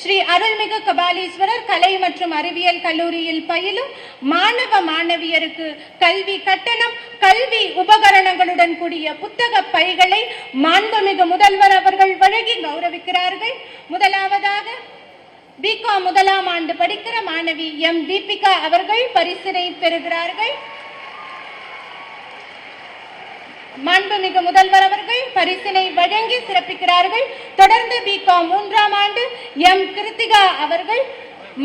ஸ்ரீ அருள்மிகு கபாலீஸ்வரர் கலை மற்றும் அறிவியல் கல்லூரியில் பயிலும் மாணவ மாணவியருக்கு கல்வி கட்டணம், கல்வி உபகரணங்களுடன் கூடிய புத்தக பைகளை மாண்புமிகு முதல்வர் அவர்கள் வழங்கி கௌரவிக்கிறார்கள். முதலாவதாக பிகாம் முதலாம் ஆண்டு படிக்கிற மாணவி எம் தீபிகா அவர்கள் பரிசினை பெறுகிறார்கள். மாண்புமிகு முதல்வர் அவர்கள் பரிசினை வழங்கி சிறப்பிக்கிறார்கள். தொடர்ந்து பிகாம் மூன்றாம் ஆண்டு எம் கிருத்திகா அவர்கள்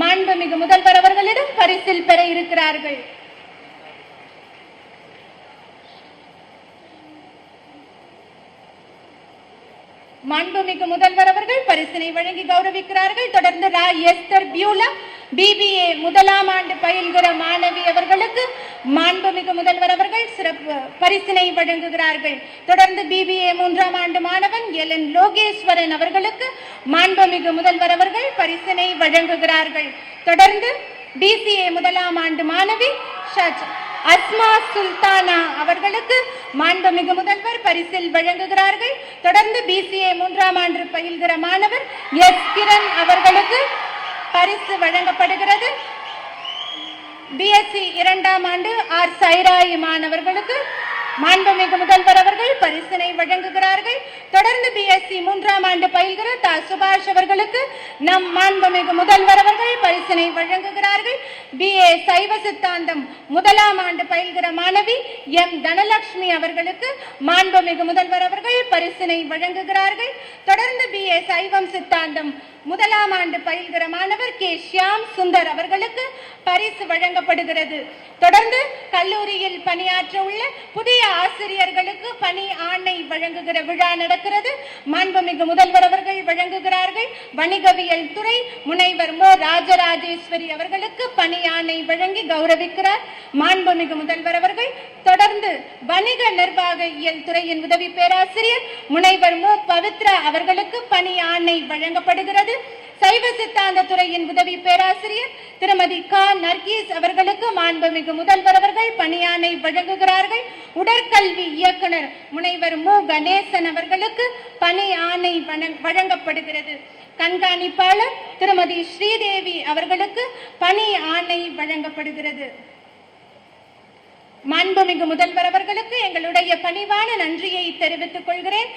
மாண்புமிகு முதல்வர் அவர்களிடம் பரிசில் பெற இருக்கிறார்கள். மாண்புமிகு முதல்வர் அவர்கள் பரிசினை வழங்கி கௌரவிக்கிறார்கள். தொடர்ந்து எஸ்தர் பியூலா பிபிஏ முதலாம் ஆண்டு பயில்கிற மாணவி அவர்களுக்கு மாண்புமிகு முதல்வர் அவர்கள் சிறப்பு பரிசினை வழங்குகிறார்கள். தொடர்ந்து பிபிஏ மூன்றாம் ஆண்டு மாணவன் எல் லோகேஸ்வரன் அவர்களுக்கு மாண்புமிகு முதல்வர் அவர்கள் பரிசினை வழங்குகிறார்கள். தொடர்ந்து பிசிஏ முதலாம் ஆண்டு மாணவி அஸ்மா சுல்தானா அவர்களுக்கு மாண்புமிகு முதல்வர் பரிசில் வழங்குகிறார்கள். தொடர்ந்து பிசிஏ மூன்றாம் ஆண்டு பயில்கிற மாணவர் எஸ் கிரண் அவர்களுக்கு பரிசு வழங்கப்படுகிறது. பிஎஸ்சி இரண்டாம் ஆண்டு ஆர் சைராய் மாணவர்களுக்கு மாண்புமிகு முதல்வர் அவர்கள் பரிசினை வழங்குகிறார்கள். தொடர்ந்து பிஎஸ்சி மூன்றாம் ஆண்டு பயில்கிற தா சுபாஷ் அவர்களுக்கு நம் மாண்புமிகு முதல்வர் அவர்கள் பரிசினை வழங்குகிறார்கள். பிஏ சைவ சித்தாந்தம் முதலாம் ஆண்டு பயில்கிற மாணவி எம் தனலட்சுமி அவர்களுக்கு மாண்புமிகு முதல்வர் அவர்கள் பரிசினை வழங்குகிறார்கள். தொடர்ந்து பிஏ சைவம் சித்தாந்தம் முதலாம் ஆண்டு பயில்கிற மாணவர் கே ஷியாம் சுந்தர் அவர்களுக்கு பரிசு வழங்கப்படுகிறது. தொடர்ந்து கல்லூரியில் பணியாற்ற உள்ள புதிய ஆசிரியர்களுக்கு பணி ஆணை வழங்குகிற விழா நடக்கிறது. மாண்புமிகு முதல்வர் அவர்கள் வழங்குகிறார்கள். வணிகவியல் துறை முனைவர் மோ ராஜராஜேஸ்வரி அவர்களுக்கு பணி ஆணை வழங்கி கௌரவிக்கிறார் மாண்புமிகு முதல்வர் அவர்கள். தொடர்ந்து வணிக நிர்வாக இயல் துறையின் உதவி பேராசிரியர் முனைவர் மு பவித்ரா அவர்களுக்கு பணி ஆணை வழங்கப்படுகிறது. சைவ சித்தாந்த துறையின் உதவி பேராசிரியர் திருமதி க நர்கீஸ் அவர்களுக்கு மாண்புமிகு முதல்வர் அவர்கள் பணியாணை வழங்குகிறார்கள். உடற்கல்வி இயக்குனர் முனைவர் மு கணேசன் அவர்களுக்கு பணி ஆணை வழங்கப்படுகிறது. கண்காணிப்பாளர் திருமதி ஸ்ரீதேவி அவர்களுக்கு பணி ஆணை வழங்கப்படுகிறது. மாண்புமிகு முதல்வர் அவர்களுக்கு எங்களுடைய பணிவான நன்றியை தெரிவித்துக் கொள்கிறேன்.